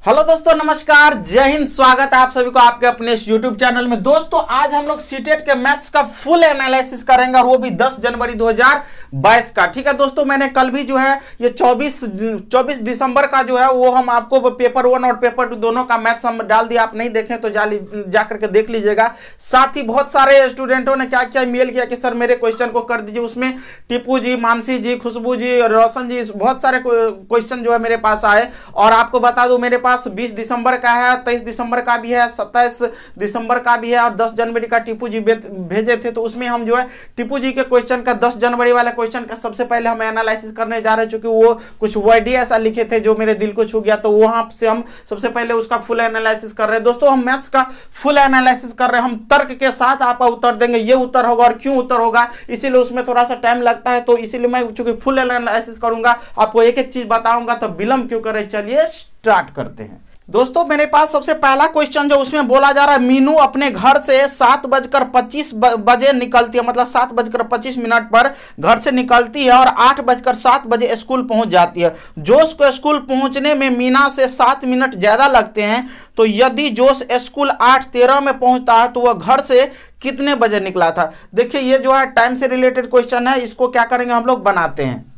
Hello दोस्तों, नमस्कार, जय हिंद। स्वागत है आप सभी को आपके अपने इस यूट्यूब चैनल में। दोस्तों आज हम लोग सीटेट के मैथ्स का फुल एनालिसिस करेंगे और वो भी 10 जनवरी 2022 का। ठीक है दोस्तों, मैंने कल भी जो है ये 24 दिसंबर का जो है वो हम आपको पेपर 1 और पेपर 2 दोनों का मैथ्स हम डाल दिया। आप नहीं देखें तो जा करके देख लीजिएगा। साथ ही बहुत सारे स्टूडेंटों ने क्या क्या मेल किया कि सर मेरे क्वेश्चन को कर दीजिए। उसमें टीपू जी, मानसी जी, खुशबू जी, रोशन जी, बहुत सारे क्वेश्चन जो है मेरे पास आए। और आपको बता दूं मेरे पास 20 दिसंबर का है, 23 दिसंबर का भी है, 27 दिसंबर का भी है और 10 जनवरी का टीपू जी भेजे थे। तो उसमें हम जो है टीपू जी के क्वेश्चन का 10 जनवरी वाले क्वेश्चन का सबसे पहले हम एनालिसिस करने जा रहे हैं, क्योंकि वो कुछ वर्ड ही ऐसा लिखे थे जो मेरे दिल को छू गया। तो वहां से हम सबसे पहले उसका फुल एनालिसिस कर रहे हैं। दोस्तों हम मैथ्स का फुल एनालिसिस कर रहे हैं, हम तर्क के साथ आपका उत्तर देंगे। ये उत्तर होगा और क्यों उत्तर होगा, इसीलिए उसमें थोड़ा सा टाइम लगता है। तो इसीलिए मैं चूंकि फुल एनालिसिस करूंगा, आपको एक एक चीज बताऊंगा, तो विलंब क्यों करें। चलिए स्टार्ट करते हैं। दोस्तों मेरे पास सबसे पहला क्वेश्चन जो उसमें बोला जा रहा है, मीनू अपने घर से 7:25 बजे निकलती है, मतलब 7:25 पर घर से निकलती है और 8:07 बजे स्कूल पहुंच जाती है। जोश को स्कूल पहुंचने में मीना से 7 मिनट ज्यादा लगते हैं। तो यदि जोश स्कूल 8:13 में पहुंचता है तो वह घर से कितने बजे निकला था। देखिए ये जो है टाइम से रिलेटेड क्वेश्चन है, इसको क्या करेंगे हम लोग बनाते हैं।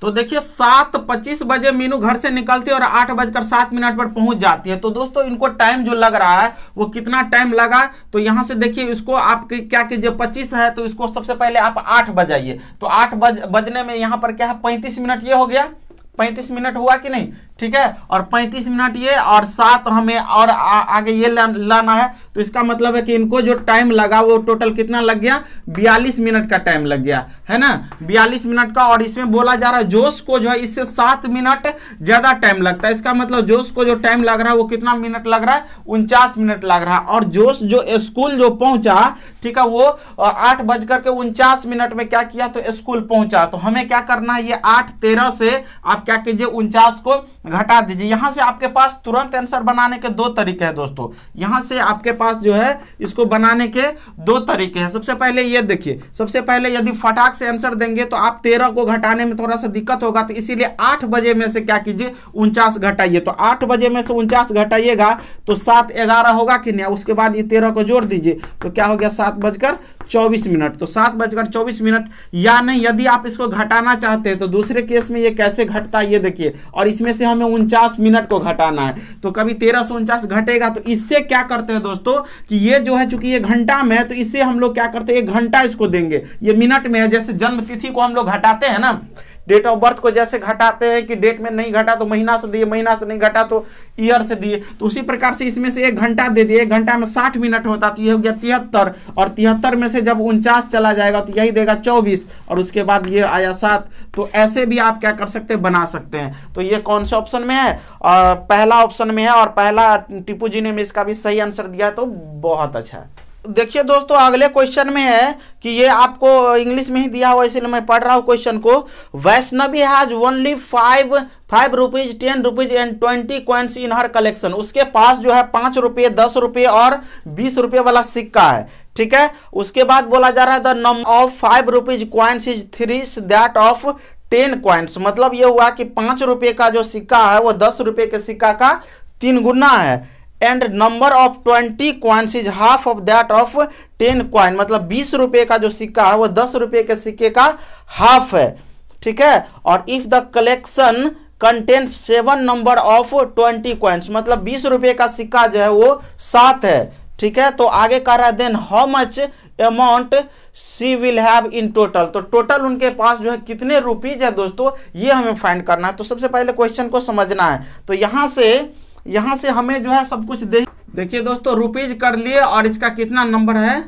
तो देखिए 7:25 बजे मीनू घर से निकलती है और 8:07 पर पहुंच जाती है। तो दोस्तों इनको टाइम जो लग रहा है वो कितना टाइम लगा, तो यहां से देखिए इसको आप क्या कीजिए, 25 है तो इसको सबसे पहले आप 8 बजाइए। तो 8 बजने में यहां पर क्या है 35 मिनट, ये हो गया 35 मिनट हुआ कि नहीं। ठीक है, और 35 मिनट ये और 7 हमें और आगे ये लाना है। तो इसका मतलब है कि इनको जो टाइम लगा वो टोटल कितना लग गया, 42 मिनट का टाइम लग गया है ना, 42 मिनट का। और इसमें बोला जा रहा है जोश को जो है इससे 7 मिनट ज्यादा टाइम लगता है। इसका मतलब जोश को जो टाइम लग रहा है वो कितना मिनट लग रहा है, 49 मिनट लग रहा है। और जोश जो स्कूल जो पहुंचा, ठीक है, वो 8:49 में क्या किया, तो स्कूल पहुंचा। तो हमें क्या करना है, ये 8:13 से आप क्या कीजिए 49 को घटा दीजिए। यहां से आपके पास तुरंत आंसर बनाने के 2 तरीके हैं दोस्तों। यहां से आपके पास जो है इसको बनाने के 2 तरीके हैं। सबसे पहले ये देखिए, सबसे पहले यदि फटाक से आंसर देंगे तो आप 13 को घटाने में थोड़ा सा दिक्कत होगा, तो इसीलिए 8 बजे में से क्या कीजिए 49 घटाइए। तो 8 बजे में से 49 घटाइएगा तो 7:11 होगा कि नहीं। उसके बाद ये 13 को जोड़ दीजिए तो क्या हो गया 7:24। तो 7:24, या नहीं यदि आप इसको घटाना चाहते हैं तो दूसरे केस में ये कैसे घटता है ये देखिए। और इसमें से हमें 49 मिनट को घटाना है, तो कभी 13 से 49 घटेगा। तो इससे क्या करते हैं दोस्तों कि ये जो है चूंकि ये घंटा में है, तो इससे हम लोग क्या करते हैं 1 घंटा इसको देंगे। ये मिनट में है, जैसे जन्म तिथि को हम लोग घटाते हैं ना, डेट ऑफ बर्थ को जैसे घटाते हैं कि डेट में नहीं घटा तो महीना से दिए, महीना से नहीं घटा तो ईयर से दिए। तो उसी प्रकार से इसमें से 1 घंटा दे दिए। 1 घंटा में 60 मिनट होता, तो ये हो गया 73। और 73 में से जब 49 चला जाएगा तो यही देगा 24, और उसके बाद ये आया 7। तो ऐसे भी आप क्या कर सकते हैं, बना सकते हैं। तो ये कौन से ऑप्शन में है, पहला ऑप्शन में है। और पहला टीपू जी ने इसका भी सही आंसर दिया, तो बहुत अच्छा है। देखिए दोस्तों अगले क्वेश्चन में है कि ये आपको इंग्लिश में ही दिया हुआ, इसलिए मैं पढ़ रहा हूँ क्वेश्चन को। Vaishnavi has only 5 rupees, 10 rupees and 20 coins in her collection. उसके पास जो है 5 रुपये, 10 रुपये और 20 रुपये वाला सिक्का है। ठीक है, उसके बाद बोला जा रहा है the number of 5 rupees coins is 3 that of 10 coins. मतलब ये हुआ कि 5 रुपये का जो सिक्का है वो 10 रुपये के सिक्का का 3 गुना है। And number of 20 coins is half of that of 10 coin. मतलब 20 रुपये का जो सिक्का है वो 10 रुपये के सिक्के का हाफ है। ठीक है, और if the collection contains 7 number of 20 coins, मतलब 20 रुपये का सिक्का जो है वो 7 है। ठीक है, तो आगे कह रहा है then how much amount she will have in total. तो टोटल उनके पास जो है कितने रुपीज है दोस्तों, ये हमें फाइंड करना है। तो सबसे पहले क्वेश्चन को समझना है। तो यहां से हमें जो है सब कुछ देखिए दोस्तों, रुपीज कर लिए और इसका कितना नंबर है,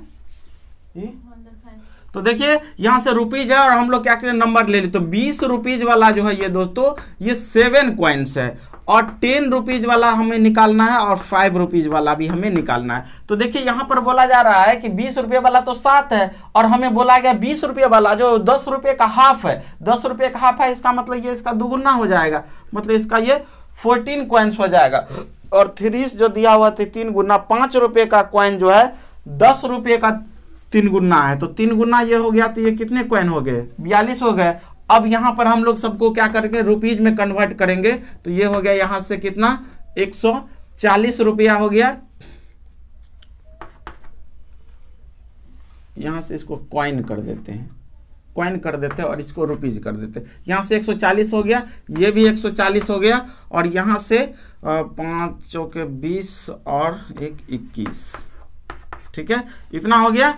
तो देखिए यहां से रुपीज है और हम लोग क्या करें नंबर ले लिए। तो 20 रुपीज वाला जो है ये दोस्तों ये 7 कॉइन्स है, और 10 रुपीज वाला हमें निकालना है और 5 रुपीज वाला भी हमें निकालना है। तो देखिए यहां पर बोला जा रहा है कि 20 रुपये वाला तो 7 है, और हमें बोला गया 20 रुपये वाला जो 10 रुपये का हाफ है, 10 रुपये का हाफ है, इसका मतलब ये इसका दुगुना हो जाएगा, मतलब इसका ये 14 कॉइन्स हो जाएगा। और 3 जो दिया हुआ था 3 गुना, 5 रुपये का कॉइन जो है 10 रुपये का 3 गुना है। तो 3 गुना ये हो गया, तो ये कितने कॉइन हो गए, 42 हो गए। अब यहां पर हम लोग सबको क्या करके रुपीज में कन्वर्ट करेंगे, तो ये हो गया यहां से कितना 140 रुपया हो गया। यहां से इसको कॉइन कर देते हैं, कॉइन कर देते हैं और इसको रुपीज कर देते हैं। यहां से 140 हो गया, ये भी 140 हो गया और यहां से 5 चौके 20 और 1 21, ठीक है, इतना हो गया।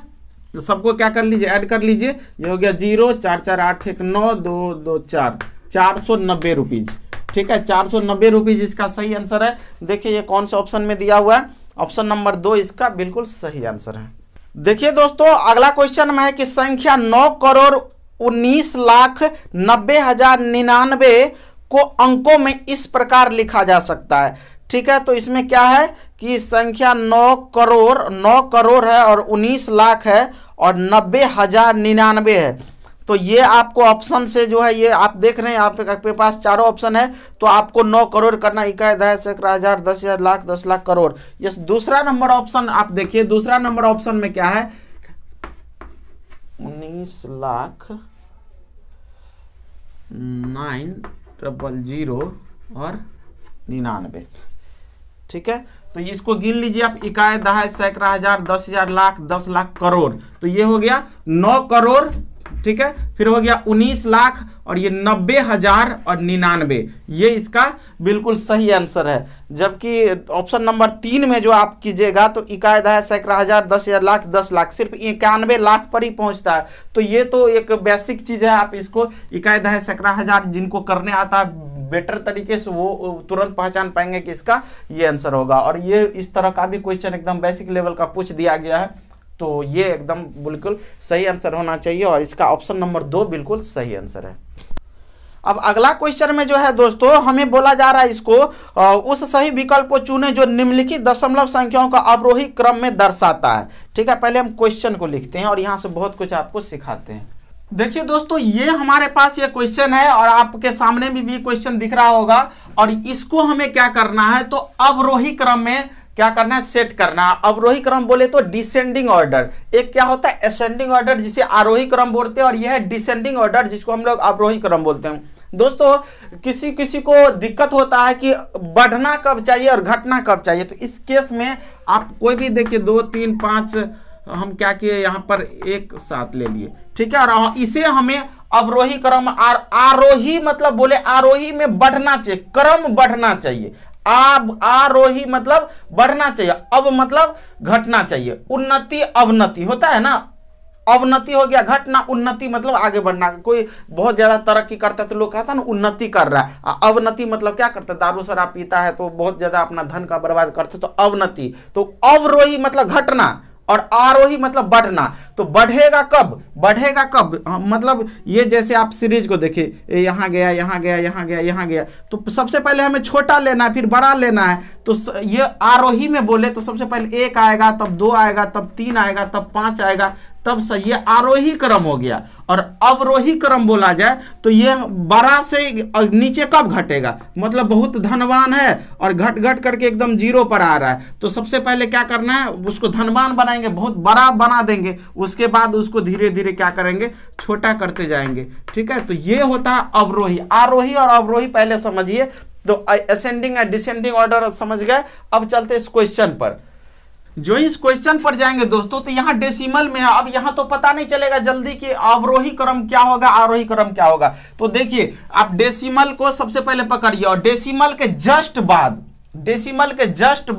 तो सबको क्या कर लीजिए, ऐड कर लीजिए। ये हो गया 0 4 4 8 1 9 2 2 4, 490 रुपीज, ठीक है, 490 रुपीज इसका सही आंसर है। देखिए ये कौन से ऑप्शन में दिया हुआ है, ऑप्शन नंबर 2 इसका बिल्कुल सही आंसर है। देखिए दोस्तों अगला क्वेश्चन में है कि संख्या 9,19,90,099 को अंकों में इस प्रकार लिखा जा सकता है, ठीक है। तो इसमें क्या है कि संख्या 9 करोड़ है और 19 लाख है और 90,099 है। तो ये आपको ऑप्शन से जो है, ये आप देख रहे हैं आपके पास चारों ऑप्शन है, तो आपको 9 करोड़ करना, इकाई, दहाई, सैकड़ा, हजार, 10,000, लाख, 10 लाख, करोड़। ये दूसरा नंबर ऑप्शन आप देखिए, दूसरा नंबर ऑप्शन में क्या है, 19,09,000 और 99, ठीक है। तो इसको गिन लीजिए आप, इकाई, दहाई, सैकड़ा, हजार, 10,000, लाख, 10 लाख, करोड़। तो ये हो गया 9 करोड़, ठीक है, फिर हो गया 19 लाख और ये 90,000 और 99, ये इसका बिल्कुल सही आंसर है। जबकि ऑप्शन नंबर 3 में जो आप कीजिएगा तो इकाई, दहाई, सैकड़ा, हजार, 10,000, लाख, 10 लाख, सिर्फ 91 लाख पर ही पहुंचता है। तो ये तो एक बेसिक चीज है, आप इसको इकाई, दहाई, सैकड़ा, हजार जिनको करने आता है बेटर तरीके से वो तुरंत पहचान पाएंगे कि इसका ये आंसर होगा। और ये इस तरह का भी क्वेश्चन एकदम बेसिक लेवल का पूछ दिया गया है, तो ये एकदम बिल्कुल सही आंसर होना चाहिए और इसका ऑप्शन नंबर 2 बिल्कुल सही आंसर है। अब अगला क्वेश्चन में जो है दोस्तों हमें बोला जा रहा है इसको उस सही विकल्प को चुने जो निम्नलिखित दशमलव संख्याओं का अवरोही क्रम में दर्शाता है, ठीक है। पहले हम क्वेश्चन को लिखते हैं और यहां से बहुत कुछ आपको सिखाते हैं। देखिए दोस्तों ये हमारे पास ये क्वेश्चन है और आपके सामने भी क्वेश्चन दिख रहा होगा और इसको हमें क्या करना है, तो अवरोही क्रम में क्या करना है, सेट करना है। अवरोही क्रम बोले तो डिसेंडिंग ऑर्डर, एक क्या होता है असेंडिंग ऑर्डर जिसे आरोही क्रम बोलते हैं और यह है डिसेंडिंग ऑर्डर जिसको हम लोग अवरोही क्रम बोलते हैं। दोस्तों किसी किसी को दिक्कत होता है कि बढ़ना कब चाहिए और घटना कब चाहिए, तो इस केस में आप कोई भी देखिए 2 3 5 हम क्या किए यहाँ पर एक साथ ले लिए, ठीक है, और इसे हमें अवरोही क्रम आरोही मतलब बोले आरोही में बढ़ना चाहिए, क्रम बढ़ना चाहिए। आरोही मतलब बढ़ना चाहिए, अब मतलब घटना चाहिए। उन्नति अवनति होता है ना, अवनति हो गया घटना, उन्नति मतलब आगे बढ़ना। कोई बहुत ज्यादा तरक्की करता है तो लोग कहता है ना उन्नति कर रहा है। अवनति मतलब क्या करता है, दारू शराब पीता है तो बहुत ज्यादा अपना धन का बर्बाद करते तो अवनति। तो अवरोही मतलब घटना और आरोही मतलब बढ़ना। तो बढ़ेगा कब, बढ़ेगा कब, मतलब ये जैसे आप सीरीज को देखिए, यहाँ गया यहाँ गया यहाँ गया यहाँ गया, तो सबसे पहले हमें छोटा लेना है फिर बड़ा लेना है। तो ये आरोही में बोले तो सबसे पहले 1 आएगा, तब 2 आएगा, तब 3 आएगा, तब 5 आएगा, तब सही है आरोही क्रम हो गया। और अवरोही क्रम बोला जाए तो ये बड़ा से नीचे कब घटेगा, मतलब बहुत धनवान है और घट घट करके एकदम 0 पर आ रहा है, तो सबसे पहले क्या करना है उसको धनवान बनाएंगे, बहुत बड़ा बना देंगे, उसके बाद उसको धीरे धीरे क्या करेंगे छोटा करते जाएंगे, ठीक है। तो ये होता है अवरोही। आरोही और अवरोही पहले समझिए, तो असेंडिंग और डिसेंडिंग ऑर्डर समझ गए। अब चलते इस क्वेश्चन पर। जो इस क्वेश्चन पर जाएंगे दोस्तों तो यहाँ डेसिमल में है। अब यहाँ तो पता नहीं चलेगा जल्दी कि अवरोही क्रम क्या होगा आरोही क्रम क्या होगा। तो देखिए आप डेसिमल को सबसे पहले पकड़िए और डेसिमल के जस्ट बाद, डेसिमल के जस्ट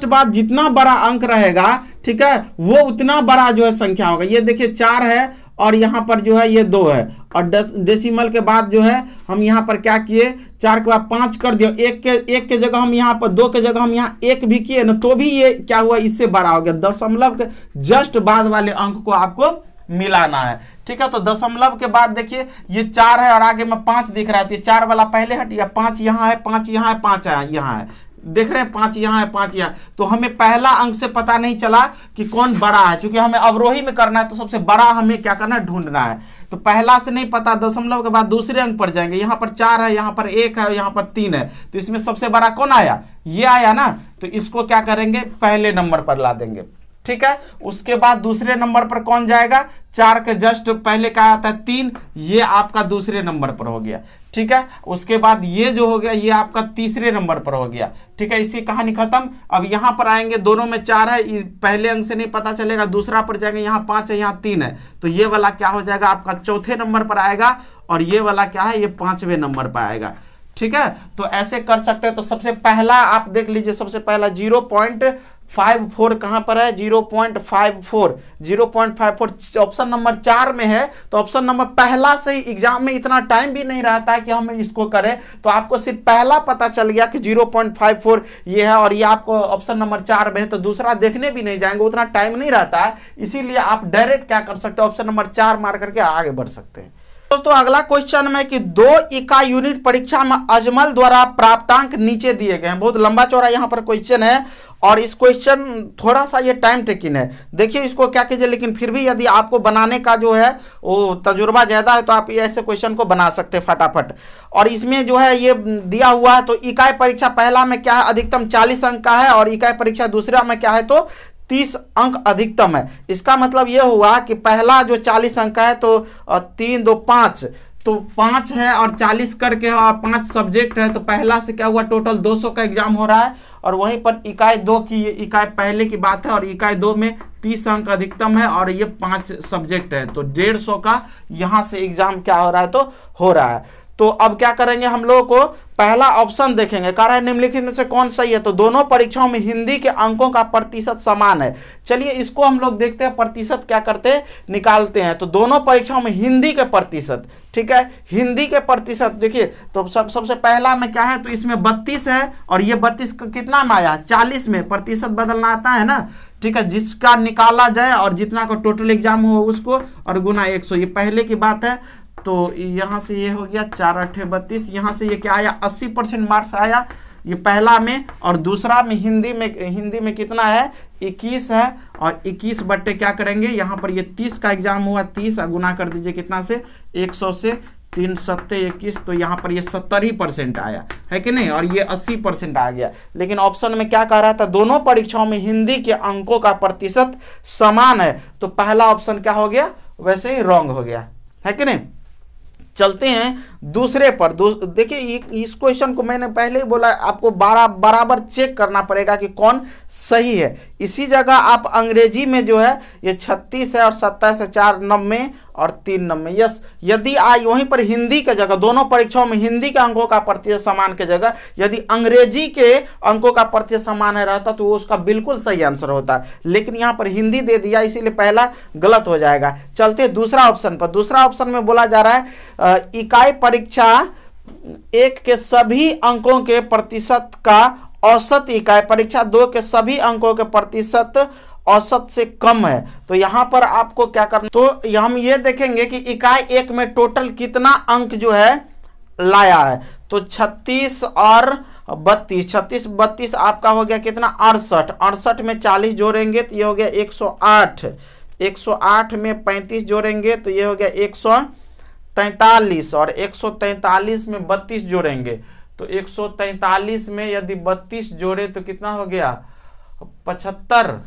बाद जितना बड़ा अंक रहेगा, ठीक है, वो उतना बड़ा जो है संख्या होगा। ये देखिए 4 है और यहाँ पर जो है ये 2 है और डेसिमल के बाद जो है हम यहाँ पर क्या किए, 4 के बाद 5 कर दिया, एक के जगह हम यहाँ पर 2 के जगह हम यहाँ 1 भी किए ना, तो भी ये क्या हुआ इससे बड़ा हो गया। दशमलव के जस्ट बाद वाले अंक को आपको मिलाना है, ठीक है। तो दशमलव के बाद देखिए ये 4 है और आगे में 5 दिख रहा है, तो ये 4 वाला पहले हट गया, 5 यहाँ है, 5 यहाँ है, 5 यहाँ है, देख रहे हैं 5 यहाँ है, 5 यहाँ। तो हमें पहला अंक से पता नहीं चला कि कौन बड़ा है, क्योंकि हमें अवरोही में करना है तो सबसे बड़ा हमें क्या करना है ढूंढना है। तो पहला से नहीं पता, दशमलव के बाद दूसरे अंक पर जाएंगे, यहाँ पर 4 है, यहाँ पर 1 है, यहाँ पर 3 है, तो इसमें सबसे बड़ा कौन आया, ये आया ना, तो इसको क्या करेंगे पहले नंबर पर ला देंगे, ठीक है। उसके बाद दूसरे नंबर पर कौन जाएगा, 4 के जस्ट पहले क्या आता है 3, ये आपका दूसरे नंबर पर हो गया, ठीक है। उसके बाद ये जो हो गया ये आपका तीसरे नंबर पर हो गया, ठीक है। इसकी कहानी खत्म। अब यहाँ पर आएंगे, दोनों में 4 है, पहले अंक से नहीं पता चलेगा, दूसरा पर जाएंगे, यहाँ 5 है, यहाँ 3 है, तो ये वाला क्या हो जाएगा आपका चौथे नंबर पर आएगा, और ये वाला क्या है, ये 5वें नंबर पर आएगा, ठीक है। तो ऐसे कर सकते हैं। तो सबसे पहला आप देख लीजिए, सबसे पहला 0.54 कहां पर है, 0.54 ऑप्शन नंबर 4 में है। तो ऑप्शन नंबर पहला से ही एग्जाम में इतना टाइम भी नहीं रहता है कि हम इसको करें, तो आपको सिर्फ पहला पता चल गया कि 0.54 ये है, और ये आपको ऑप्शन नंबर 4 में है, तो दूसरा देखने भी नहीं जाएंगे, उतना टाइम नहीं रहता है। इसीलिए आप डायरेक्ट क्या कर सकते हैं, ऑप्शन नंबर 4 मार करके आगे बढ़ सकते हैं। दोस्तों अगला क्वेश्चन में कि 2 इकाई यूनिट परीक्षा में अजमल द्वारा प्राप्तांक नीचे दिए गए हैं। बहुत लंबा चौड़ा यहाँ पर क्वेश्चन है, और इस क्वेश्चन थोड़ा सा ये टाइम टेकिंग है। देखिए इसको क्या कीजिए, लेकिन फिर भी यदि आपको बनाने का जो है वो तजुर्बा ज़्यादा है तो आप ऐसे क्वेश्चन को बना सकते हैं फटाफट। और इसमें जो है ये दिया हुआ है, तो इकाई परीक्षा पहला में क्या है, अधिकतम 40 अंक का है, और इकाई परीक्षा दूसरा में क्या है, तो 30 अंक अधिकतम है। इसका मतलब यह हुआ कि पहला जो 40 अंक का है, तो 3 2 5, तो 5 है और 40 करके और 5 सब्जेक्ट है, तो पहला से क्या हुआ, टोटल 200 का एग्जाम हो रहा है। और वहीं पर इकाई 2 की, इकाई पहले की बात है, और इकाई 2 में 30 अंक अधिकतम है, और ये 5 सब्जेक्ट है, तो 150 का यहाँ से एग्जाम क्या हो रहा है, तो हो रहा है। तो अब क्या करेंगे, हम लोगों को पहला ऑप्शन देखेंगे, कह रहा है निम्नलिखित में से कौन सही है। तो दोनों परीक्षाओं में हिंदी के अंकों का प्रतिशत समान है। चलिए इसको हम लोग देखते हैं, प्रतिशत क्या करते हैं, निकालते हैं। तो दोनों परीक्षाओं में हिंदी के प्रतिशत, ठीक है, हिंदी के प्रतिशत देखिए, तो सबसे पहला में क्या है, तो इसमें 32 है, और ये 32 कितना में आया, 40 में, प्रतिशत बदलना आता है ना, ठीक है। जिसका निकाला जाए और जितना का टोटल एग्जाम हो उसको, और गुना 100, ये पहले की बात है। तो यहाँ से ये हो गया 4 8 32, यहाँ से ये क्या आया, 80% मार्क्स आया, ये पहला में। और दूसरा में हिंदी में कितना है, 21 है, और 21 बट्टे क्या करेंगे, यहाँ पर ये 30 का एग्जाम हुआ, 30 गुना कर दीजिए कितना से, 100 से, 3 7 21, तो यहाँ पर ये 70% आया है कि नहीं, और ये 80% आ गया। लेकिन ऑप्शन में क्या कह रहा था, दोनों परीक्षाओं में हिंदी के अंकों का प्रतिशत समान है, तो पहला ऑप्शन क्या हो गया, वैसे ही रॉन्ग हो गया है कि नहीं। चलते हैं दूसरे पर। देखिए इस क्वेश्चन को मैंने पहले ही बोला, आपको बराबर चेक करना पड़ेगा कि कौन सही है। इसी जगह आप अंग्रेजी में जो है ये 36 है, और 27 है, 4 90 और 3 90, यस। यदि आई वहीं पर हिंदी के जगह, दोनों परीक्षाओं में हिंदी के अंकों का प्रतिशत समान के जगह यदि अंग्रेजी के अंकों का प्रतिशत समान है रहता, तो वो उसका बिल्कुल सही आंसर होता। लेकिन यहाँ पर हिंदी दे दिया, इसीलिए पहला गलत हो जाएगा। चलते दूसरा ऑप्शन पर। दूसरा ऑप्शन में बोला जा रहा है इकाई परीक्षा 1 के सभी अंकों के प्रतिशत का औसत इकाई परीक्षा 2 के सभी अंकों के प्रतिशत औसत से कम है। तो यहां पर आपको क्या करना, तो हम ये देखेंगे कि इकाई 1 में टोटल कितना अंक जो है लाया है। तो 36 और 32, 36 32 आपका हो गया कितना, 68, 68 में 40 जोड़ेंगे तो ये हो गया 108, 108 में 35 जोड़ेंगे तो ये हो गया 143, और 143 में 32 जोड़ेंगे तो 143 में यदि 32 जोड़े तो कितना हो गया, 75,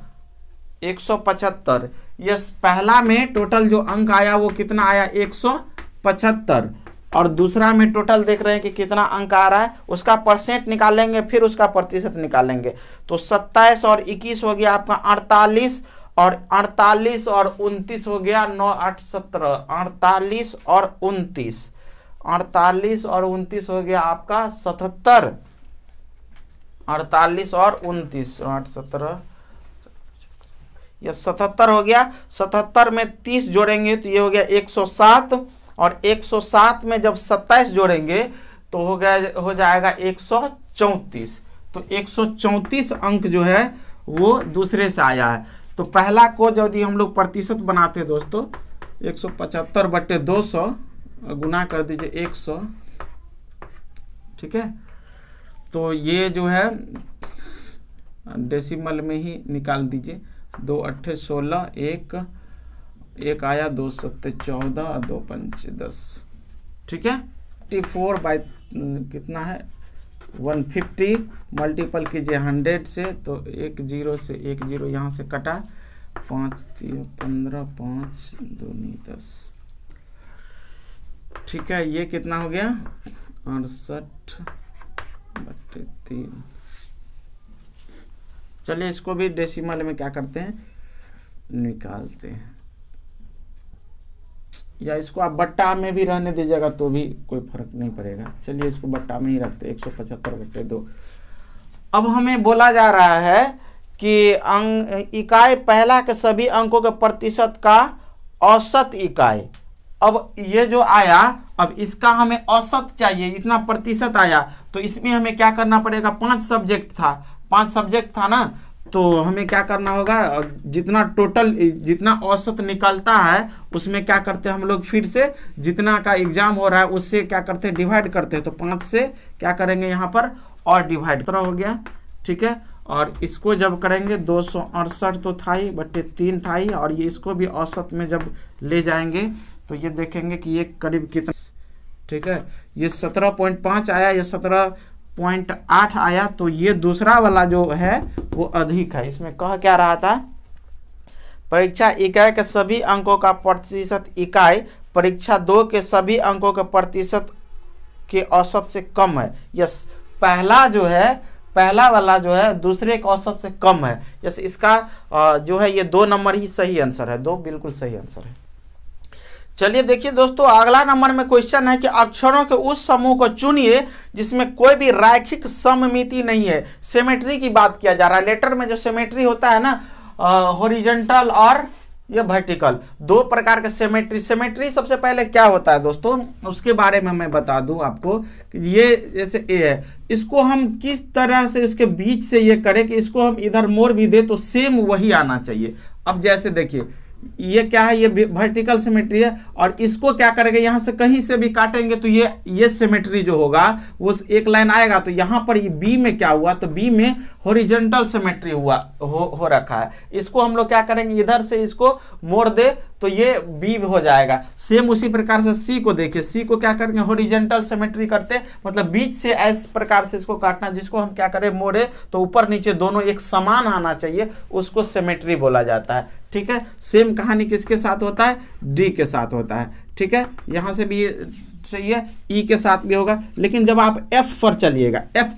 175। यस, पहला में टोटल जो अंक आया वो कितना आया, 175, और दूसरा में टोटल देख रहे हैं कि कितना अंक आ रहा है, उसका परसेंट निकालेंगे फिर उसका प्रतिशत निकालेंगे। तो 27 और 21 हो गया आपका 48, और 48 और 29 हो गया 9 8 17, 48 और 29, 48 और 29 हो गया आपका 77, 48 और 29, 8 17, ये 77 हो गया। 77 में 30 जोड़ेंगे तो ये हो गया 107, और 107 में जब 27 जोड़ेंगे तो हो जाएगा 134। तो 134 अंक जो है वो दूसरे से आया है। तो पहला को यदि हम लोग प्रतिशत बनाते हैं दोस्तों, 175 बट्टे 200 गुना कर दीजिए 100, ठीक है। तो ये जो है डेसिमल में ही निकाल दीजिए, 2 8 16, एक आया, 2 7 14 और 2 5 10, ठीक है। 54 बाई कितना है 150, मल्टीपल कीजिए 100 से, तो 1 0 से 1 0 यहाँ से कटा, 5 3 15, 5 2 10, ठीक है, ये कितना हो गया 68/3। चलिए इसको भी डेसिमल में क्या करते हैं, निकालते हैं, या इसको आप बट्टा में भी रहने दीजिएगा तो भी कोई फर्क नहीं पड़ेगा। चलिए इसको बट्टा में ही रखते, 175/2। अब हमें बोला जा रहा है कि इकाई पहला के सभी अंकों के प्रतिशत का औसत इकाई। अब ये जो आया, अब इसका हमें औसत चाहिए, इतना प्रतिशत आया, तो इसमें हमें क्या करना पड़ेगा, 5 सब्जेक्ट था ना, तो हमें क्या करना होगा, जितना टोटल जितना औसत निकलता है उसमें क्या करते हैं हम लोग, फिर से जितना का एग्जाम हो रहा है उससे क्या करते हैं, डिवाइड करते हैं। तो 5 से क्या करेंगे यहाँ पर और डिवाइड, तरह हो गया, ठीक है। और इसको जब करेंगे 268 तो था ही, बटे 3 था ही, और ये इसको भी औसत में जब ले जाएंगे तो ये देखेंगे कि ये करीब कितना, ठीक है, ये 17.5 आया, ये 17.8 आया, तो ये दूसरा वाला जो है वो अधिक है। इसमें कह क्या रहा था, परीक्षा इकाई के सभी अंकों का प्रतिशत इकाई परीक्षा 2 के सभी अंकों के प्रतिशत के औसत से कम है। यस, पहला वाला जो है दूसरे के औसत से कम है। यस, इसका जो है ये 2 नंबर ही सही आंसर है, 2 बिल्कुल सही आंसर है। चलिए देखिए दोस्तों, अगला नंबर में क्वेश्चन है कि अक्षरों के उस समूह को चुनिए जिसमें कोई भी रैखिक सममिति नहीं है। सिमेट्री की बात किया जा रहा है। लेटर में जो सिमेट्री होता है ना, हॉरिजॉन्टल और ये वर्टिकल, 2 प्रकार के सिमेट्री सबसे पहले क्या होता है दोस्तों, उसके बारे में मैं बता दूं आपको कि ये जैसे ए है, इसको हम किस तरह से इसके बीच से ये करें कि इसको हम इधर मोड़ भी दे तो सेम वही आना चाहिए। अब जैसे देखिए ये क्या है, ये वर्टिकल सिमेट्री है, और इसको क्या करेंगे, यहाँ से कहीं से भी काटेंगे तो ये सिमेट्री जो होगा वो एक लाइन आएगा। तो यहाँ पर ये बी में क्या हुआ, तो बी में हॉरिजॉन्टल सिमेट्री हो रखा है। इसको हम लोग क्या करेंगे, इधर से इसको मोड़ दे तो ये बी हो जाएगा। सेम उसी प्रकार से सी को देखिए, सी को क्या करेंगे, हॉरिजॉन्टल सिमेट्री करते, मतलब बीच से इस प्रकार से इसको काटना, जिसको हम क्या करें, मोड़े तो ऊपर नीचे दोनों एक समान आना चाहिए, उसको सिमेट्री बोला जाता है। ठीक है, सेम कहानी किसके साथ होता है, डी के साथ होता है। ठीक है, यहां से भी सही है, ई के साथ भी होगा। लेकिन जब आप एफ पर चलिएगा, एफ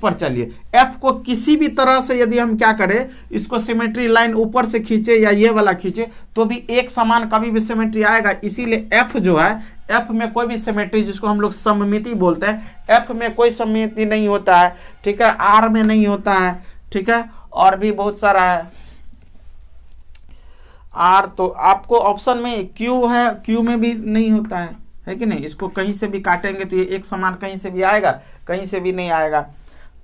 को किसी भी तरह से यदि हम क्या करें, इसको सिमेट्री लाइन ऊपर से खींचे या ये वाला खींचे तो भी एक समान कभी भी सिमेट्री आएगा। इसीलिए एफ जो है, एफ में कोई भी सिमेट्री जिसको हम लोग सममिति बोलते हैं, एफ में कोई सममिति नहीं होता है। ठीक है, आर में नहीं होता है। ठीक है, और भी बहुत सारा है आर, तो आपको ऑप्शन में क्यू है, क्यू में भी नहीं होता है कि नहीं। इसको कहीं से भी काटेंगे तो ये एक समान कहीं से भी आएगा, कहीं से भी नहीं आएगा।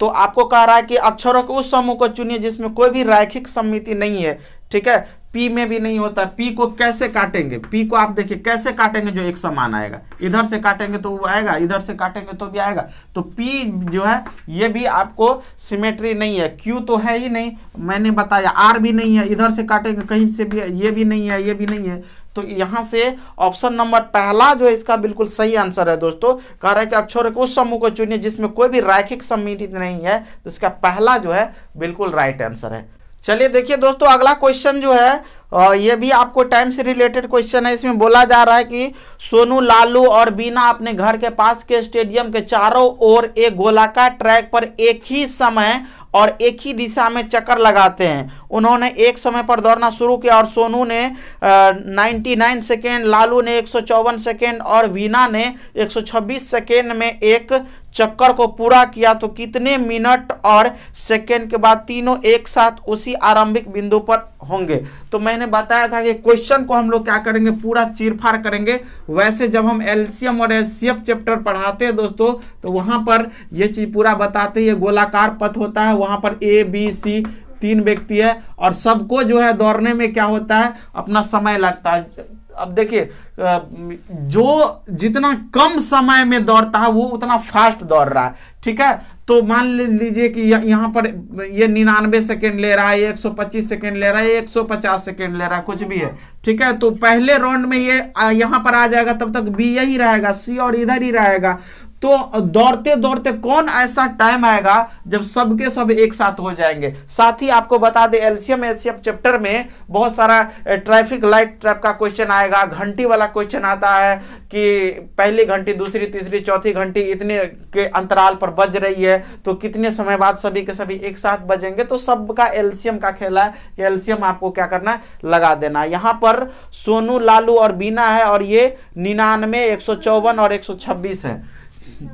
तो आपको कह रहा है कि अक्षरों के उस समूह को चुनिए जिसमें कोई भी रैखिक सममिति नहीं है। ठीक है, पी में भी नहीं होता। पी को कैसे काटेंगे, पी को आप देखिए कैसे काटेंगे जो एक समान आएगा, इधर से काटेंगे तो वो आएगा, इधर से काटेंगे तो भी आएगा। तो पी जो है ये भी आपको सिमेट्री नहीं है। क्यू तो है ही नहीं, मैंने बताया। आर भी नहीं है, इधर से काटेंगे कहीं से भी, ये भी नहीं है, ये भी नहीं है। तो यहाँ से ऑप्शन नंबर पहला जो है इसका बिल्कुल सही आंसर है दोस्तों। कह रहा है कि अक्षरों के उस समूह को चुनिए जिसमें कोई भी रैखिक सममिति नहीं है, तो इसका पहला जो है बिल्कुल राइट आंसर है। चलिए देखिए दोस्तों, अगला क्वेश्चन जो है ये भी आपको टाइम से रिलेटेड क्वेश्चन है। इसमें बोला जा रहा है कि सोनू, लालू और बीना अपने घर के पास के स्टेडियम के चारों ओर एक गोलाकार ट्रैक पर एक ही समय और एक ही दिशा में चक्कर लगाते हैं। उन्होंने एक समय पर दौड़ना शुरू किया और सोनू ने 99 सेकेंड, लालू ने 154 सेकेंड और वीना ने 126 सेकेंड में एक चक्कर को पूरा किया। तो कितने मिनट और सेकेंड के बाद तीनों एक साथ उसी आरंभिक बिंदु पर होंगे। तो मैंने बताया था कि क्वेश्चन को हम लोग क्या करेंगे, पूरा चीरफाड़ करेंगे। वैसे जब हम एलसीएम और एचसीएफ चैप्टर पढ़ाते हैं दोस्तों, तो वहां पर ये चीज पूरा बताते हैं। गोलाकार पथ होता है, वहां पर ए बी सी 3 व्यक्ति है और सबको जो है दौड़ने में क्या होता है, अपना समय लगता है। अब देखिए, जो जितना कम समय में दौड़ता है वो उतना फास्ट दौड़ रहा है। ठीक है, तो मान लीजिए कि यहाँ पर ये 99 सेकेंड ले रहा है, 125 सेकेंड ले रहा है, 150 सेकेंड ले रहा है, कुछ भी है। ठीक है, तो पहले राउंड में ये यहाँ पर आ जाएगा, तब तक बी यही रहेगा, सी और इधर ही रहेगा। तो दौड़ते दौड़ते कौन ऐसा टाइम आएगा जब सबके सब एक साथ हो जाएंगे। साथ ही आपको बता दें एलसीएम एचसीएफ चैप्टर में बहुत सारा ट्रैफिक लाइट ट्रैप का क्वेश्चन आएगा, घंटी वाला क्वेश्चन आता है कि पहली घंटी दूसरी तीसरी चौथी घंटी इतने के अंतराल पर बज रही है तो कितने समय बाद सभी के सभी एक साथ बजेंगे। तो सबका एलसीएम का खेल है कि एलसीएम आपको क्या करना है, लगा देना। यहाँ पर सोनू, लालू और बीना है और ये 99, 154 और 126 है।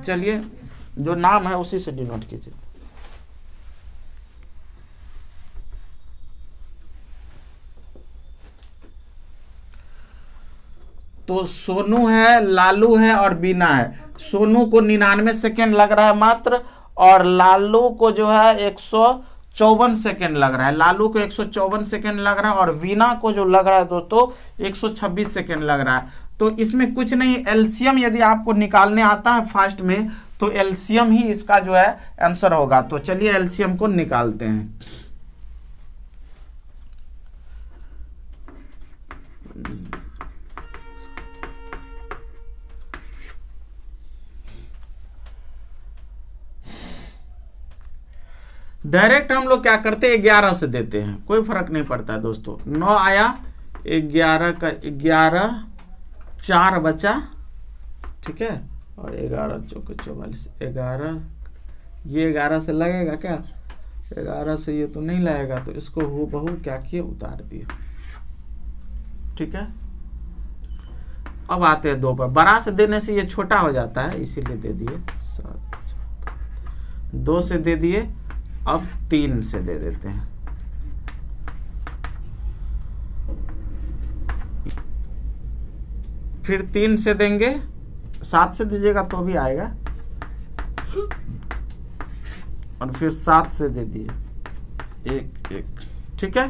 चलिए जो नाम है उसी से डिनोट कीजिए। तो सोनू है, लालू है और बीना है। सोनू को 99 सेकेंड लग रहा है मात्र, और लालू को जो है 154 सेकेंड लग रहा है। लालू को 154 सेकेंड लग रहा है और बीना को जो लग रहा है दोस्तों 126 सेकेंड लग रहा है। तो इसमें कुछ नहीं, एलसीएम यदि आपको निकालने आता है फास्ट में तो एलसीएम ही इसका जो है आंसर होगा। तो चलिए एलसीएम को निकालते हैं। डायरेक्ट हम लोग क्या करते हैं, 11 से देते हैं, कोई फर्क नहीं पड़ता है दोस्तों। 9 आया, 11 का 11, 4 बचा, ठीक है, और 11 चौके 44, 11, ये 11 से लगेगा क्या, 11 से ये तो नहीं लगेगा, तो इसको हूबहू क्या किए, उतार दिए, ठीक है। अब आते हैं 2 पर। बड़ा से देने से ये छोटा हो जाता है, इसीलिए दे दिए 7, 2 से दे दिए, अब 3 से दे देते हैं। फिर 3 से देंगे, 7 से दीजिएगा तो भी आएगा, और फिर 7 से दे दिए, 1 1, ठीक है।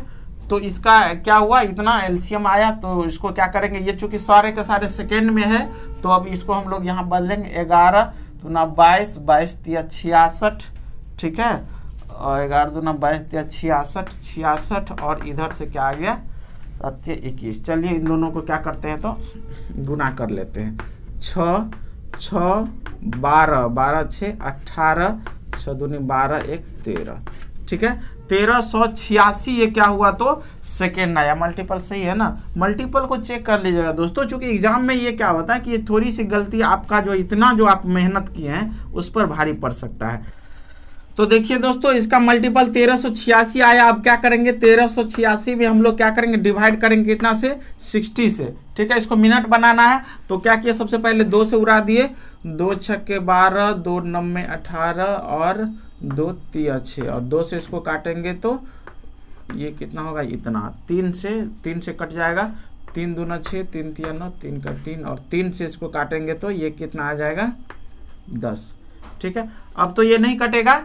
तो इसका क्या हुआ, इतना एलसीएम आया। तो इसको क्या करेंगे, ये चूंकि सारे के सारे सेकेंड में है तो अब इसको हम लोग यहाँ बदलेंगे। 11 दूना 22, 22 तिया 66, ठीक है, और 11 दूना 22 तिया 66, 66, और इधर से क्या आ गया 7 21। चलिए इन दोनों को क्या करते हैं तो गुना कर लेते हैं। 6 6 12, 12 6 18, 6 दूनी 12, 1 13, ठीक है। 1386 ये क्या हुआ तो सेकेंड आया। मल्टीपल सही है ना, मल्टीपल को चेक कर लीजिएगा दोस्तों, चूंकि एग्जाम में ये क्या होता है कि ये थोड़ी सी गलती आपका जो इतना जो आप मेहनत किए हैं उस पर भारी पड़ सकता है। तो देखिए दोस्तों इसका मल्टीपल 1386 आया। अब क्या करेंगे, 1386 में हम लोग क्या करेंगे, डिवाइड करेंगे कितना से, 60 से, ठीक है। इसको मिनट बनाना है तो क्या किया, सबसे पहले 2 से उड़ा दिए, 2 छक्के 12, 2 नम्मे 18 और 2 तिया 6, और 2 से इसको काटेंगे तो ये कितना होगा, इतना। 3 से कट जाएगा, 3 दूना 6, 3 तिया 9, 3 का 3, और 3 से इसको काटेंगे तो ये कितना आ जाएगा 10, ठीक है। अब तो ये नहीं कटेगा,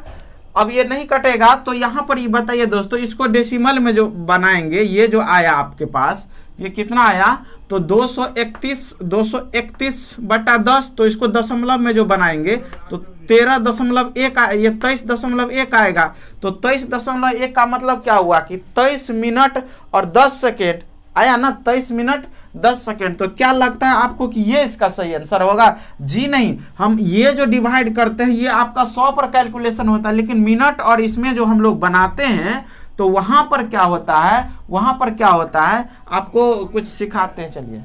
अब ये नहीं कटेगा तो यहाँ पर ये बताइए दोस्तों, इसको डेसिमल में जो बनाएंगे, ये जो आया आपके पास ये कितना आया तो 231 बटा 10, तो इसको दशमलव में जो बनाएंगे तो 13.1, ये 23.1 आएगा। तो 23.1 का मतलब क्या हुआ कि 23 मिनट और 10 सेकेंड आया ना, 23 मिनट 10 सेकेंड। तो क्या लगता है आपको कि ये इसका सही आंसर होगा? जी नहीं, हम ये जो डिवाइड करते हैं ये आपका 100 पर कैलकुलेशन होता है, लेकिन मिनट और इसमें जो हम लोग बनाते हैं तो वहां पर क्या होता है, वहां पर क्या होता है आपको कुछ सिखाते हैं। चलिए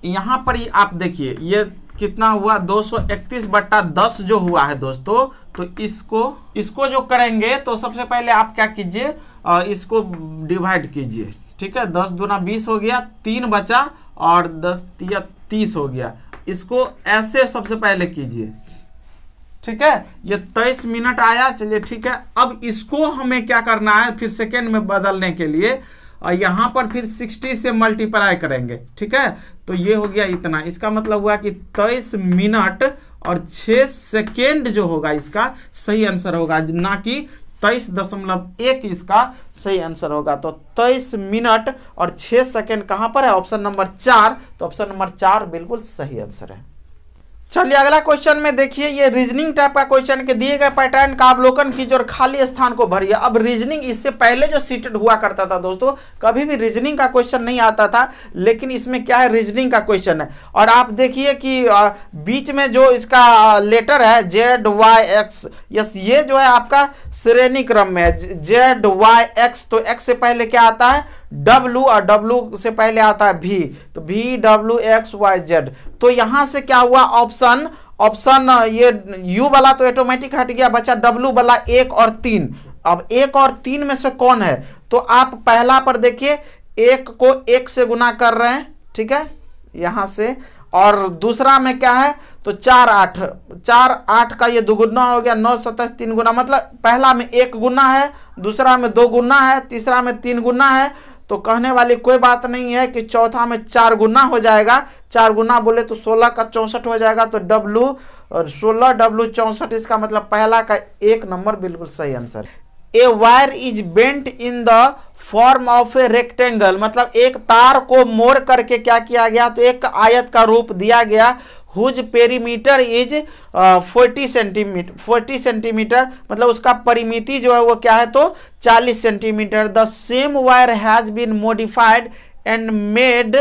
यहाँ पर ही आप देखिए ये कितना हुआ, 231 बटा 10 जो हुआ है दोस्तों। तो इसको जो करेंगे तो सबसे पहले आप क्या कीजिए, इसको डिवाइड कीजिए, ठीक है। 10 दूना 20 हो गया, 3 बचा और 10 तिया 30 हो गया। इसको ऐसे सबसे पहले कीजिए, ठीक है। ये 23 मिनट आया, चलिए ठीक है। अब इसको हमें क्या करना है, फिर सेकेंड में बदलने के लिए और यहाँ पर फिर 60 से मल्टीप्लाई करेंगे, ठीक है। तो ये हो गया इतना, इसका मतलब हुआ कि 23 मिनट और 6 सेकेंड जो होगा इसका सही आंसर होगा, ना कि 23.1 इसका सही आंसर होगा। तो 23 मिनट और 6 सेकेंड कहां पर है, ऑप्शन नंबर 4। तो ऑप्शन नंबर 4 बिल्कुल सही आंसर है। चलिए अगला क्वेश्चन में देखिए, ये रीजनिंग टाइप का क्वेश्चन के दिए गए पैटर्न का अवलोकन कीजिए और खाली स्थान को भरिए। अब रीजनिंग इससे पहले जो सीटेड हुआ करता था दोस्तों, कभी भी रीजनिंग का क्वेश्चन नहीं आता था, लेकिन इसमें क्या है, रीजनिंग का क्वेश्चन है। और आप देखिए कि बीच में जो इसका लेटर है ZYX, यस, ये जो है आपका श्रेणी क्रम में है ZYX, तो X से पहले क्या आता है W, और W से पहले आता है V, तो VWXYZ। तो यहां से क्या हुआ, ऑप्शन ये U वाला तो ऑटोमेटिक हट गया, बचा W वाला 1 और 3। अब 1 और 3 में से कौन है, तो आप पहला पर देखिए 1 को 1 से गुना कर रहे हैं, ठीक है, यहां से, और दूसरा में क्या है, तो 4 8 का ये दुगुना हो गया, 9 27 3 गुना, मतलब पहला में 1 गुना है, दूसरा में 2 गुना है, तीसरा में 3 गुना है। तो कहने वाली कोई बात नहीं है कि चौथा में 4 गुना हो जाएगा, 4 गुना बोले तो 16 का 64 हो जाएगा, तो W और 16 W 64, इसका मतलब पहला का 1 नंबर बिल्कुल सही answer. A wire is bent in the form of a rectangle, मतलब एक तार को मोड़ करके क्या किया गया, तो एक आयत का रूप दिया गया, हुज पेरीमीटर इज 40 सेंटीमीटर, मतलब उसका परिमिति जो है वो क्या है, तो 40 centimetre. The same wire has been modified and made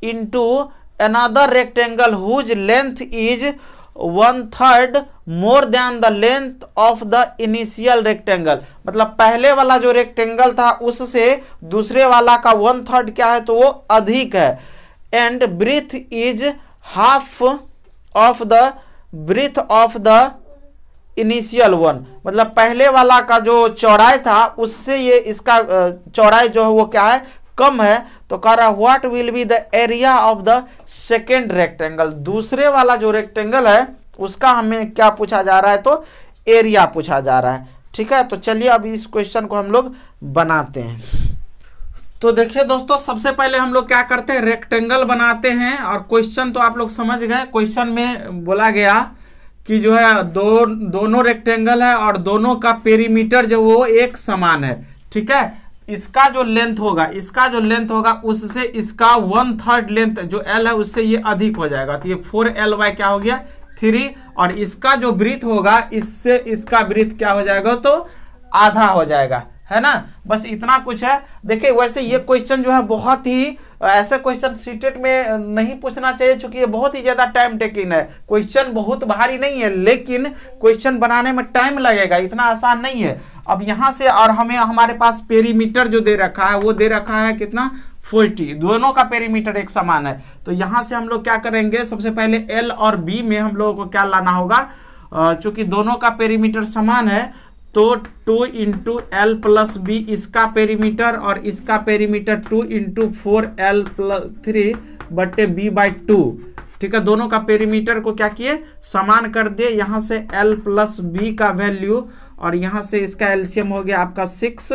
into another rectangle whose length is 1/3 more than the length of the initial rectangle, मतलब पहले वाला जो रेक्टेंगल था उससे दूसरे वाला का 1/3 क्या है, तो वो अधिक है। And breadth is half of the breadth of the initial one, मतलब पहले वाला का जो चौड़ाई था उससे ये इसका चौड़ाई जो है वो क्या है, कम है। तो कह रहा है what will be the area of the second rectangle, दूसरे वाला जो रेक्टेंगल है उसका हमें क्या पूछा जा रहा है, तो एरिया पूछा जा रहा है, ठीक है। तो चलिए अब इस क्वेश्चन को हम लोग बनाते हैं। तो देखिए दोस्तों, सबसे पहले हम लोग क्या करते हैं, रेक्टेंगल बनाते हैं। और क्वेश्चन तो आप लोग समझ गए, क्वेश्चन में बोला गया कि जो है दोनों रेक्टेंगल है और दोनों का पेरीमीटर जो वो एक समान है, ठीक है। इसका जो लेंथ होगा उससे इसका 1/3 लेंथ जो L है उससे ये अधिक हो जाएगा, तो ये 4L/, क्या हो गया 3, और इसका जो ब्रीथ होगा इससे इसका ब्रीथ क्या हो जाएगा, तो आधा हो जाएगा, है ना। बस इतना कुछ है। देखिए वैसे ये क्वेश्चन जो है बहुत ही ऐसे क्वेश्चन सीटेट में नहीं पूछना चाहिए, क्योंकि ये बहुत ही ज्यादा टाइम टेकिंग है। क्वेश्चन बहुत भारी नहीं है, लेकिन क्वेश्चन बनाने में टाइम लगेगा, इतना आसान नहीं है। अब यहाँ से और हमारे पास पेरीमीटर जो दे रखा है वो दे रखा है कितना, 40, दोनों का पेरीमीटर एक समान है। तो यहाँ से हम लोग क्या करेंगे, सबसे पहले L और B में हम लोगों को क्या लाना होगा, चूंकि दोनों का पेरीमीटर समान है, तो 2 × L + B इसका पेरीमीटर और इसका पेरीमीटर 2 × 4L + 3/B/2, ठीक है। दोनों का पेरीमीटर को क्या किए, समान कर दिए। यहाँ से L + B का वैल्यू और यहाँ से इसका एलसीएम हो गया आपका 6,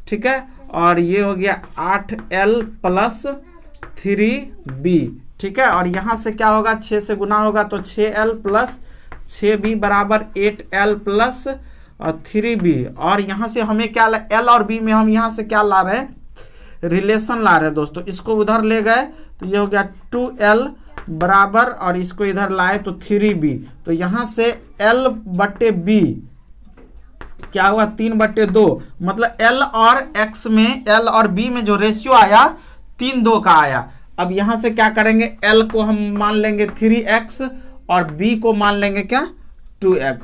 ठीक है, और ये हो गया 8L + 3B, ठीक है। और यहाँ से क्या होगा, 6 से गुना होगा, तो 6L + 6B = 8L + 3B। और यहाँ से हमें क्या L और B में हम यहाँ से क्या ला रहे हैं, रिलेशन ला रहे हैं दोस्तों। इसको उधर ले गए तो ये हो गया 2L बराबर, और इसको इधर लाए तो 3B। तो यहाँ से L/B क्या हुआ, 3/2, मतलब L और B में जो रेशियो आया 3:2 का आया। अब यहाँ से क्या करेंगे, L को हम मान लेंगे 3x और B को मान लेंगे क्या, 2x,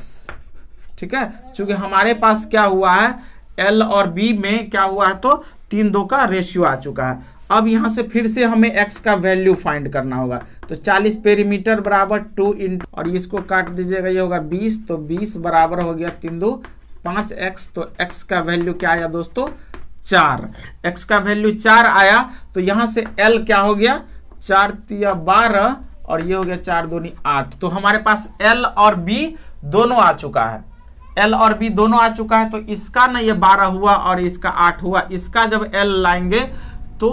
ठीक है। क्योंकि हमारे पास क्या हुआ है, L और B में क्या हुआ है, तो 3:2 का रेशियो आ चुका है। अब यहाँ से फिर से हमें x का वैल्यू फाइंड करना होगा, तो 40 पेरीमीटर बराबर 2 × और इसको काट दीजिएगा, ये होगा 20, तो 20 बराबर हो गया 3×2 5x। तो x का वैल्यू क्या आया दोस्तों, 4, x का वैल्यू 4 आया। तो यहाँ से L क्या हो गया, 4 × 12 और ये हो गया 4 × 2 = 8। तो हमारे पास L और B दोनों आ चुका है, L और B दोनों आ चुका है। तो इसका ना ये 12 हुआ और इसका 8 हुआ। इसका जब L लाएंगे तो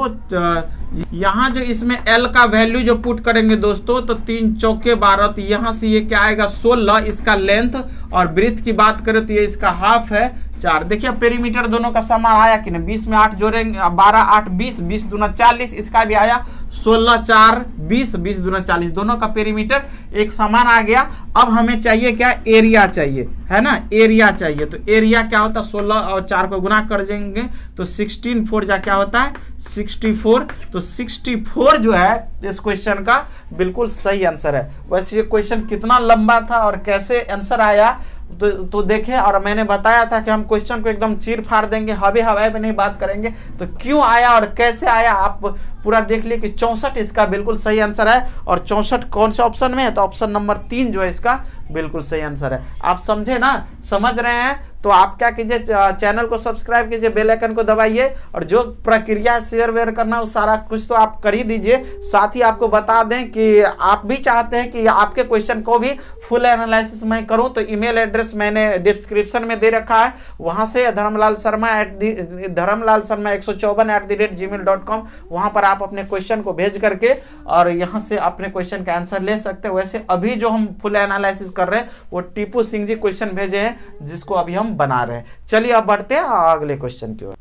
यहाँ जो इसमें L का वैल्यू जो पुट करेंगे दोस्तों, तो 3 × 4 = 12, तो यहाँ से ये क्या आएगा 16 इसका लेंथ। और ब्रीथ की बात करें तो ये इसका हाफ है, 4। देखिए पेरीमीटर दोनों का समान आया कि नहीं, 20 में 8 जोड़ेंगे, 12 8 20, 20 दूना 40, इसका भी आया 16 4 20, 20 दूना 40, दोनों का पेरीमीटर एक समान आ गया। अब हमें चाहिए क्या, एरिया चाहिए, है ना, एरिया चाहिए। तो एरिया क्या होता है, 16 और 4 को गुना कर देंगे तो 16 4 जा क्या होता है 64। तो 64 जो है इस क्वेश्चन का बिल्कुल सही आंसर है। वैसे ये क्वेश्चन कितना लंबा था और कैसे आंसर आया तो देखे, और मैंने बताया था कि हम क्वेश्चन को एकदम चीर फाड़ देंगे, हवे हवाई में नहीं बात करेंगे। तो क्यों आया और कैसे आया आप पूरा देख लिए कि 64 इसका बिल्कुल सही आंसर है। और 64 कौन से ऑप्शन में है, तो ऑप्शन नंबर 3 जो है इसका बिल्कुल सही आंसर है। आप समझे ना, समझ रहे हैं तो आप क्या कीजिए, चैनल को सब्सक्राइब कीजिए, बेल आइकन को दबाइए, और जो प्रक्रिया शेयर वेयर करना वो सारा कुछ तो आप कर ही दीजिए। साथ ही आपको बता दें कि आप भी चाहते हैं कि आपके क्वेश्चन को भी फुल एनालिसिस मैं करूं, तो ईमेल एड्रेस मैंने डिस्क्रिप्शन में दे रखा है, वहां से धर्मलाल शर्मा 154@gmail.com, वहां पर आप अपने क्वेश्चन को भेज करके और यहां से अपने क्वेश्चन का आंसर ले सकते हैं। वैसे अभी जो हम फुल एनालिसिस कर रहे हैं वो टीपू सिंह जी क्वेश्चन भेजे हैं, जिसको अभी हम बना रहे हैं। चलिए अब बढ़ते हैं अगले क्वेश्चन की ओर।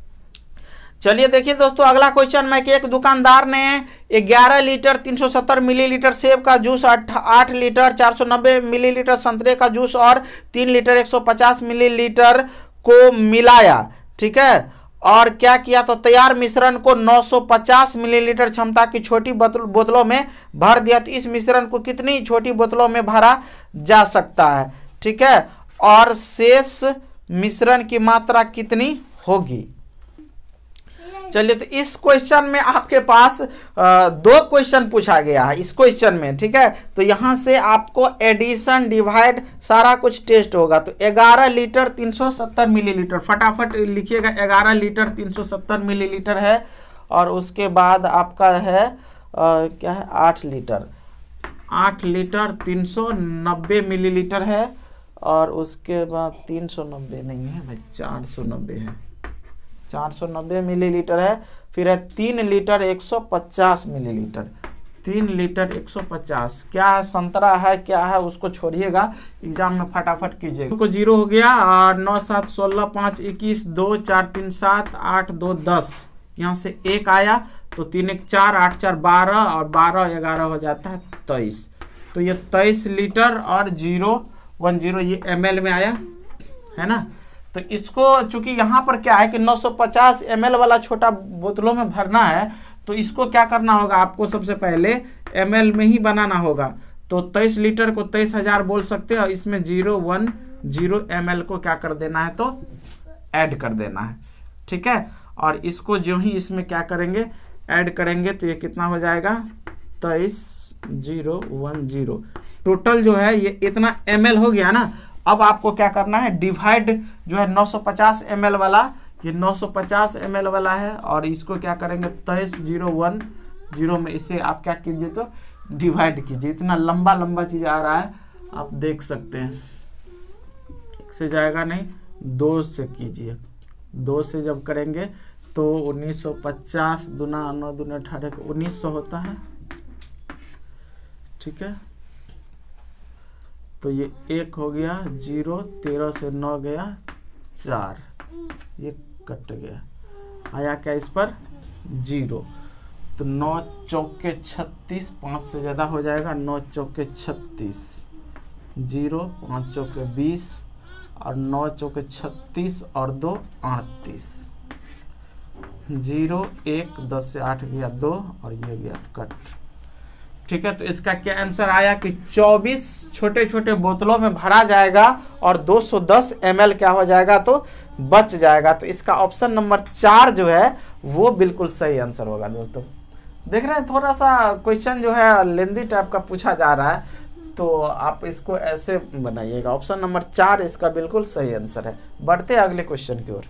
चलिए देखिए दोस्तों, अगला क्वेश्चन में कि एक दुकानदार ने 11 लीटर 370 मिलीलीटर सेब का जूस, 8 लीटर 490 मिलीलीटर संतरे का जूस और 3 लीटर 150 मिलीलीटर को मिलाया, ठीक है, और क्या किया, तो तैयार मिश्रण को 950 मिलीलीटर क्षमता की छोटी बोतलों में भर दिया। तो इस मिश्रण को कितनी छोटी बोतलों में भरा जा सकता है, ठीक है, और शेष मिश्रण की मात्रा कितनी होगी। चलिए, तो इस क्वेश्चन में आपके पास 2 क्वेश्चन पूछा गया है इस क्वेश्चन में, ठीक है। तो यहां से आपको एडिशन डिवाइड सारा कुछ टेस्ट होगा। तो 11 लीटर 370 मिलीलीटर, फटाफट लिखिएगा, 11 लीटर 370 मिलीलीटर है, और उसके बाद आपका है क्या है 8 लीटर 390 मिलीलीटर है, और उसके बाद 390 नहीं है भाई, 490 है, 490 मिलीलीटर है। फिर है 3 लीटर 150 मिलीलीटर, 3 लीटर 150, क्या है, संतरा है क्या है उसको छोड़िएगा, एग्जाम में फटाफट कीजिएगा। को 0 हो गया, और 9 7 16 5 21 2 4 3 7 8 2 10, यहाँ से 1 आया, तो 3 1 4 8 4 12, और 12 11 हो जाता है 23। तो ये 23 लीटर और 010 ये ml में आया, है ना। तो इसको चूंकि यहाँ पर क्या है कि 950 ml वाला छोटा बोतलों में भरना है, तो इसको क्या करना होगा, आपको सबसे पहले ml में ही बनाना होगा। तो 23 लीटर को 23,000 बोल सकते हैं, और इसमें 010 ml को क्या कर देना है, तो ऐड कर देना है, ठीक है। और इसको जो ही इसमें क्या करेंगे, ऐड करेंगे, तो ये कितना हो जाएगा 23,010। टोटल जो है ये इतना ml हो गया ना। अब आपको क्या करना है, डिवाइड जो है 950 ml वाला, ये 950 ml वाला है, और इसको क्या करेंगे 23,010 में इसे आप क्या कीजिए, तो डिवाइड कीजिए। इतना लंबा लंबा चीज आ रहा है, आप देख सकते हैं। 1 से जाएगा नहीं, 2 से कीजिए, 2 से जब करेंगे तो 1950 दूना 9 दूना 18 1900 होता है, ठीक है। तो ये 1 हो गया 0, 13 से 9 गया 4, ये कट गया, आया क्या इस पर 0। तो 9 चौके 36, 5 से ज़्यादा हो जाएगा, 9 चौके 36, 0 5 चौके 20, और 9 चौके 36 और 2 38, 0 1 10 से 8 गया 2, और ये गया कट, ठीक है। तो इसका क्या आंसर आया कि 24 छोटे छोटे बोतलों में भरा जाएगा, और 210 ml क्या हो जाएगा, तो बच जाएगा। तो इसका ऑप्शन नंबर 4 जो है वो बिल्कुल सही आंसर होगा। दोस्तों देख रहे हैं, थोड़ा सा क्वेश्चन जो है लेंदी टाइप का पूछा जा रहा है, तो आप इसको ऐसे बनाइएगा। ऑप्शन नंबर 4 इसका बिल्कुल सही आंसर है। बढ़ते हैं अगले क्वेश्चन की ओर।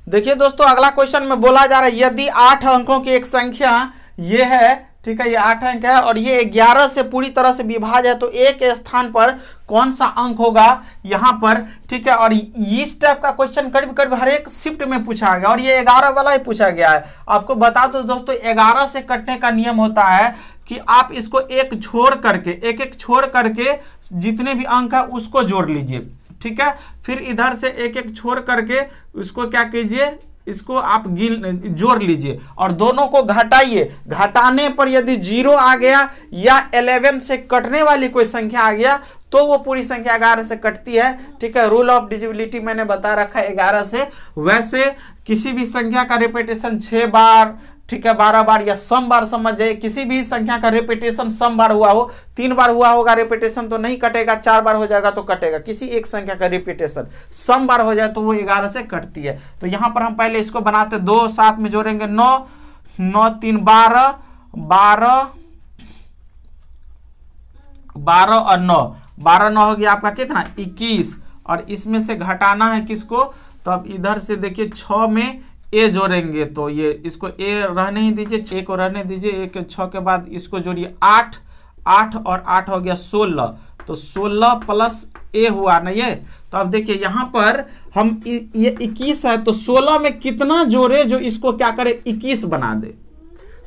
देखिए दोस्तों, अगला क्वेश्चन में बोला जा रहा है, यदि 8 अंकों की एक संख्या ये है, ठीक है, ये 8 अंक है, और ये 11 से पूरी तरह से विभाज्य है, तो एक स्थान पर कौन सा अंक होगा यहाँ पर, ठीक है। और इस टाइप का क्वेश्चन करीब करीब हर एक शिफ्ट में पूछा गया, और ये 11 वाला ही पूछा गया है। आपको बता दो दोस्तों, 11 से कटने का नियम होता है कि आप इसको एक छोड़ करके, एक छोड़ करके जितने भी अंक है उसको जोड़ लीजिए, ठीक है। फिर इधर से एक एक छोड़ करके उसको क्या कीजिए, इसको आप जोड़ लीजिए और दोनों को घटाइए। घटाने पर यदि 0 आ गया या 11 से कटने वाली कोई संख्या आ गया तो वो पूरी संख्या 11 से कटती है, ठीक है। रूल ऑफ डिविजिबिलिटी मैंने बता रखा है 11 से। वैसे किसी भी संख्या का रिपीटेशन 6 बार, ठीक है, 12 बार या सम बार समझ जाइए। किसी भी संख्या का रिपीटेशन सम बार हुआ हो, 3 बार हुआ होगा रिपीटेशन तो नहीं कटेगा, 4 बार हो जाएगा तो कटेगा। किसी एक संख्या का रिपीटेशन सम बार हो जाए तो वो 11 से कटती है। तो यहां पर हम पहले इसको बनाते 2, साथ में जोड़ेंगे 9, 9 3 12, 12 और 9, 12 9 हो गया आपका कितना 21। और इसमें से घटाना है किसको, तो अब इधर से देखिए 6 में ए जोड़ेंगे तो ये इसको ए रहने ही दीजिए, ए को रहने दीजिए। 1 6 के बाद इसको जोड़िए 8, 8 और 8 हो गया 16, तो 16 प्लस ए हुआ ना ये। तो अब देखिए यहाँ पर हम ये 21 है तो 16 में कितना जोड़े जो इसको क्या करे 21 बना दे।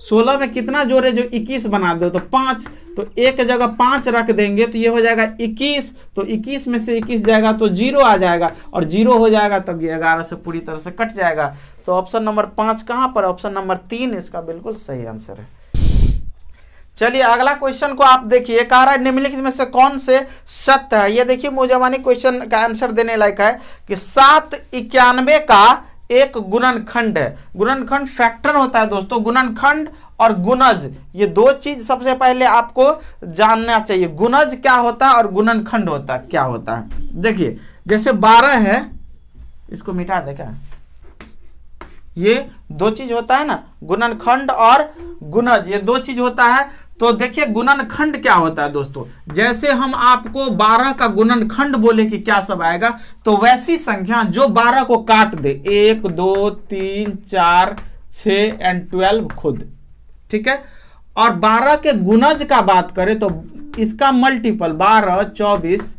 16 में कितना जोड़े जो 21 बना दो, तो 5, तो एक जगह 5 रख देंगे तो ये हो जाएगा 21। तो 21 में से 21 जाएगा तो 0 आ जाएगा और 0 हो जाएगा तब ये 11 से पूरी तरह से कट जाएगा। तो ऑप्शन नंबर 5 कहां पर, ऑप्शन नंबर 3 इसका बिल्कुल सही आंसर है। चलिए अगला क्वेश्चन को आप देखिए, कह रहा है निम्नलिखित में से कौन से सत्य है। ये देखिए मौजवानी क्वेश्चन का आंसर देने लायक है कि 791 का एक गुणनखंड है। गुणनखंड फैक्टर होता है दोस्तों। गुणनखंड और गुणज ये दो चीज सबसे पहले आपको जानना चाहिए। गुणज क्या होता है और गुणनखंड होता है क्या होता है। देखिए जैसे 12 है, इसको मिटा दे क्या, ये दो चीज होता है ना, गुणनखंड और गुणज, ये दो चीज होता है। तो देखिए गुणनखंड क्या होता है दोस्तों, जैसे हम आपको 12 का गुणनखंड बोले कि क्या सब आएगा, तो वैसी संख्या जो 12 को काट दे, 1 2 3 4 6 एंड 12 खुद, ठीक है। और 12 के गुणज का बात करें तो इसका मल्टीपल 12 24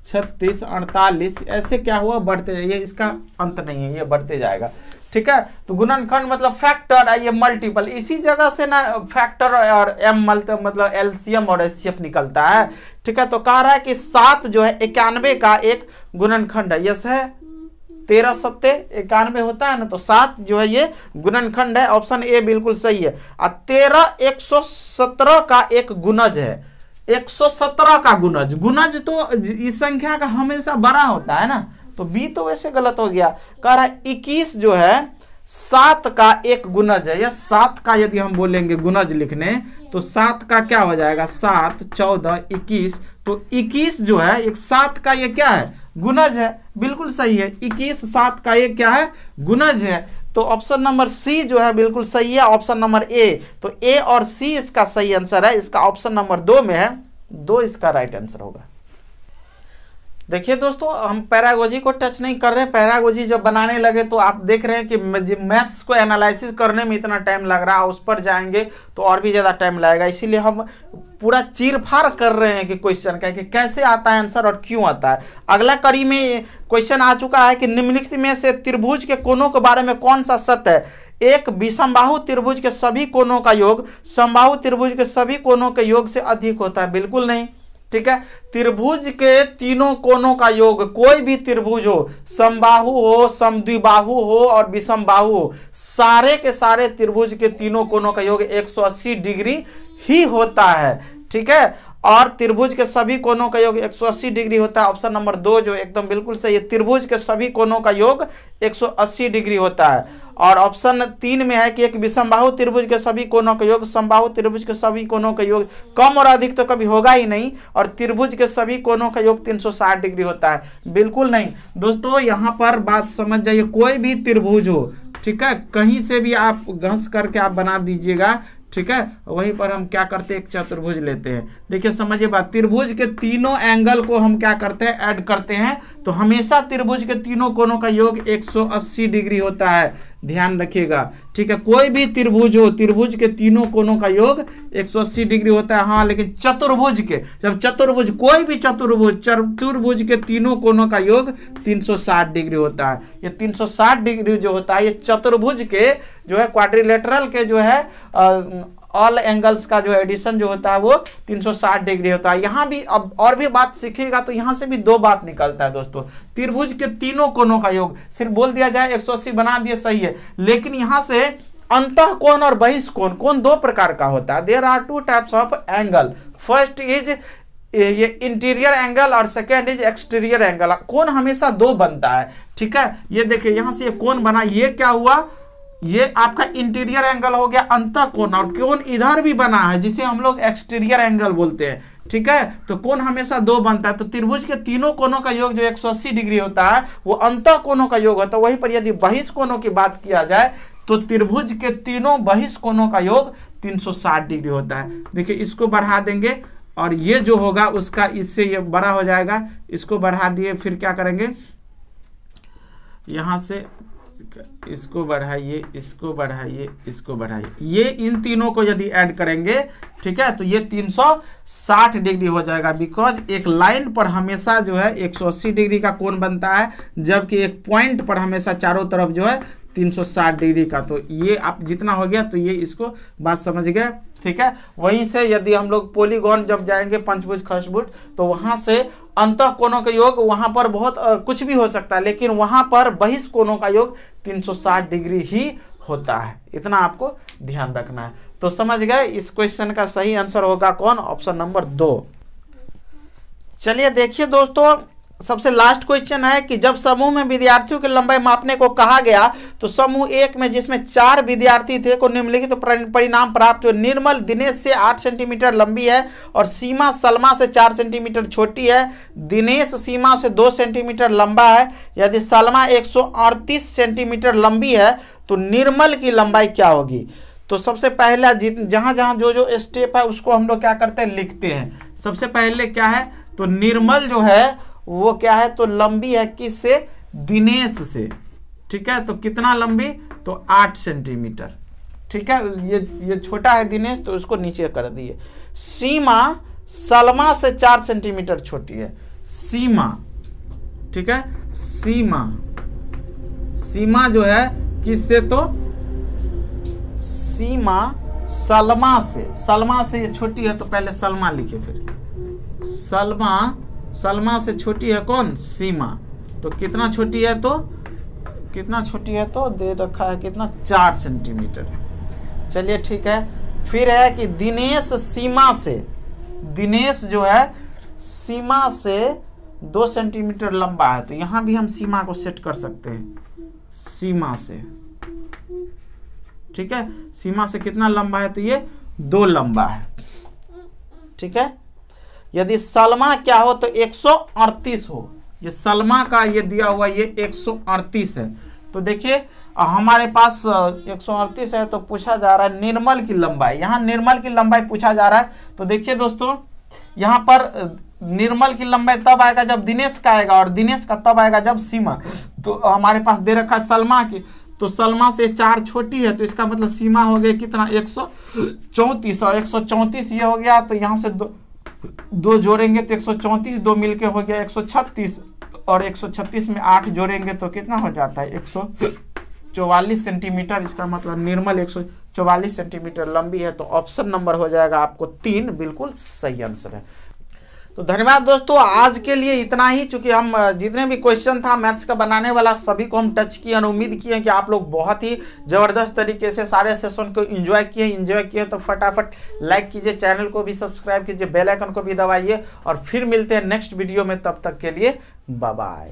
36 48 ऐसे क्या हुआ बढ़ते जाइए, इसका अंत नहीं है, ये बढ़ते जाएगा, ठीक है। तो गुणनखंड मतलब फैक्टर है, ये मल्टीपल, इसी जगह से ना फैक्टर और एम मतलब एलसीएम और एचसीएफ निकलता है, ठीक है। तो कह रहा है कि 7 जो है 91 का एक गुणनखंड है। यस है, 13 7 91 होता है ना, तो 7 जो है ये गुणनखंड है। ऑप्शन ए बिल्कुल सही है। और 13 117 का एक गुणज है। 117 का गुणज, गुणज तो इस संख्या का हमेशा बड़ा होता है ना, तो बी तो वैसे गलत हो गया। कह रहा है 21 जो है 7 का एक गुणज है। या 7 का यदि हम बोलेंगे गुणज लिखने तो 7 का क्या हो जाएगा, 7 14 21, तो 21 जो है एक 7 का ये क्या है गुणज है, बिल्कुल सही है। 21 7 का ये क्या है गुणज है। तो ऑप्शन नंबर सी जो है बिल्कुल सही है, ऑप्शन नंबर ए। तो ए और सी इसका सही आंसर है। इसका ऑप्शन नंबर 2 में है, 2 इसका राइट आंसर होगा। देखिए दोस्तों हम पैरागोजी को टच नहीं कर रहे हैं। पैरागोजी जब बनाने लगे तो आप देख रहे हैं कि मैथ्स को एनालिसिस करने में इतना टाइम लग रहा है, उस पर जाएंगे तो और भी ज़्यादा टाइम लगेगा। इसीलिए हम पूरा चीरफाड़ कर रहे हैं कि क्वेश्चन का कि कैसे आता है आंसर और क्यों आता है। अगला कड़ी में क्वेश्चन आ चुका है कि निम्नलिखित में से त्रिभुज के कोनों के बारे में कौन सा सत्य है। एक विषमबाहु त्रिभुज के सभी कोनों का योग समबाहु त्रिभुज के सभी कोनों के योग से अधिक होता है। बिल्कुल नहीं, ठीक है। त्रिभुज के तीनों कोनों का योग, कोई भी त्रिभुज हो, समबाहु हो, समद्विबाहु हो और विषमबाहु हो, सारे के सारे त्रिभुज के तीनों कोनों का योग 180 डिग्री ही होता है, ठीक है। और त्रिभुज के सभी कोनों का योग 180 डिग्री होता है। ऑप्शन नंबर 2 जो एकदम बिल्कुल सही है, त्रिभुज के सभी कोनों का योग 180 डिग्री होता है। और ऑप्शन 3 में है कि एक विषमबाहु त्रिभुज के सभी कोनों का योग समबाहु त्रिभुज के सभी कोनों का योग कम और अधिक तो कभी होगा ही नहीं, और त्रिभुज के सभी कोनों का योग 360 डिग्री होता है। बिल्कुल नहीं दोस्तों, यहाँ पर बात समझ जाइए, कोई भी त्रिभुज हो, ठीक है, कहीं से भी आप घस करके आप बना दीजिएगा, ठीक है। वहीं पर हम क्या करते हैं, एक चतुर्भुज लेते हैं। देखिए समझिए बात, त्रिभुज के तीनों एंगल को हम क्या करते हैं, ऐड करते हैं, तो हमेशा त्रिभुज के तीनों कोनों का योग 180 डिग्री होता है, ध्यान रखिएगा, ठीक है। कोई भी त्रिभुज हो, त्रिभुज के तीनों कोनों का योग 180 डिग्री होता है। हाँ, लेकिन चतुर्भुज के, जब चतुर्भुज, कोई भी चतुर्भुज के तीनों कोनों का योग 360 डिग्री होता है। ये 360 डिग्री जो होता है ये चतुर्भुज के जो है, क्वाड्रिलेटरल के जो है ऑल एंगल्स का जो एडिशन जो होता है वो 360 डिग्री होता है। यहाँ भी अब और भी बात सीखिएगा तो यहाँ से भी दो बात निकलता है दोस्तों। त्रिभुज के तीनों कोनों का योग, सिर्फ बोल दिया जाए 180 बना दिए सही है, लेकिन यहाँ से अंतः कोण और बहिष्कोण, कोण दो प्रकार का होता है। There are two types of angle, first is ये इंटीरियर एंगल और सेकेंड इज एक्सटीरियर एंगल। कोण हमेशा दो बनता है, ठीक है। ये देखिए यहाँ से ये कोण बना, ये क्या हुआ, ये आपका इंटीरियर एंगल हो गया अंतः कोण, और कोण इधर भी बना है जिसे हम लोग एक्सटीरियर एंगल बोलते हैं, ठीक है। तो कोण हमेशा दो बनता है। तो त्रिभुज के तीनों कोणों का योग जो 180 डिग्री होता है वो अंतः कोणों का योग होता है। वहीं पर यदि बहिष्कोणों की बात किया जाए तो त्रिभुज के तीनों बहिष्कोणों का योग 360 डिग्री होता है। देखिए इसको बढ़ा देंगे और ये जो होगा उसका इससे ये बड़ा हो जाएगा, इसको बढ़ा दिए, फिर क्या करेंगे, यहां से इसको बढ़ाइए, इसको बढ़ाइए, इसको बढ़ाइए, ये इन तीनों को यदि ऐड करेंगे, ठीक है, तो ये 360 डिग्री हो जाएगा। बिकॉज एक लाइन पर हमेशा जो है 180 डिग्री का कोण बनता है, जबकि एक पॉइंट पर हमेशा चारों तरफ जो है 360 डिग्री का। तो ये आप जितना हो गया तो ये इसको बात समझ गए, ठीक है। वहीं से यदि हम लोग पॉलीगॉन जब जाएंगे, पंचभुज खसभुज, तो वहां से अंतः कोणों का योग वहां पर बहुत कुछ भी हो सकता है, लेकिन वहां पर बहिष्कोणों का योग 360 डिग्री ही होता है। इतना आपको ध्यान रखना है। तो समझ गए, इस क्वेश्चन का सही आंसर होगा कौन, ऑप्शन नंबर 2। चलिए देखिए दोस्तों, सबसे लास्ट क्वेश्चन है कि जब समूह में विद्यार्थियों की लंबाई मापने को कहा गया तो समूह 1 में जिसमें 4 विद्यार्थी थे को निम्नलिखित परिणाम प्राप्त हुए। निर्मल दिनेश से 8 सेंटीमीटर लंबी है और सीमा सलमा से 4 सेंटीमीटर छोटी है। दिनेश सीमा से 2 सेंटीमीटर लंबा है। यदि सलमा 138 सेंटीमीटर लंबी है तो निर्मल की लंबाई क्या होगी। तो सबसे पहला जहां जहां जो स्टेप है उसको हम लोग क्या करते हैं, लिखते हैं। सबसे पहले क्या है, तो निर्मल जो है वो क्या है, तो लंबी है किससे, दिनेश से, ठीक है। तो कितना लंबी, तो 8 सेंटीमीटर, ठीक है। ये छोटा है दिनेश तो उसको नीचे कर दिए। सीमा सलमा से 4 सेंटीमीटर छोटी है, सीमा, ठीक है। सीमा जो है किससे, तो सीमा सलमा से ये छोटी है, तो पहले सलमा लिखे, फिर सलमा से छोटी है कौन, सीमा। तो कितना छोटी है, तो कितना छोटी है, तो दे रखा है कितना, 4 सेंटीमीटर। चलिए ठीक है। फिर है कि दिनेश सीमा से, दिनेश जो है सीमा से 2 सेंटीमीटर लंबा है। तो यहां भी हम सीमा को सेट कर सकते हैं, सीमा से, ठीक है। सीमा से कितना लंबा है, तो ये 2 लंबा है, ठीक है। यदि सलमा क्या हो, तो 138 हो। ये सलमा का ये दिया हुआ ये 138 है। तो देखिए हमारे पास 138 है, तो पूछा जा रहा है निर्मल की लंबाई। यहाँ निर्मल की लंबाई पूछा जा रहा है। तो देखिए दोस्तों, यहाँ पर निर्मल की लंबाई तब आएगा जब दिनेश का आएगा, और दिनेश का तब आएगा जब सीमा। तो हमारे पास दे रखा है सलमा की, तो सलमा से 4 छोटी है, तो इसका मतलब सीमा हो गया कितना, 134, और 134 ये हो गया। तो यहाँ से दो जोड़ेंगे तो 134, 2 मिलके हो गया 136, और 136 में 8 जोड़ेंगे तो कितना हो जाता है, 144 सेंटीमीटर। इसका मतलब निर्मल 144 सेंटीमीटर लंबी है। तो ऑप्शन नंबर हो जाएगा आपको 3, बिल्कुल सही आंसर है। तो धन्यवाद दोस्तों, आज के लिए इतना ही। चूंकि हम जितने भी क्वेश्चन था मैथ्स का बनाने वाला सभी को हम टच किए और उम्मीद किए कि आप लोग बहुत ही ज़बरदस्त तरीके से सारे सेशन को एंजॉय किए। तो फटाफट लाइक कीजिए, चैनल को भी सब्सक्राइब कीजिए, बेल आइकन को भी दबाइए, और फिर मिलते हैं नेक्स्ट वीडियो में। तब तक के लिए बाय बाय।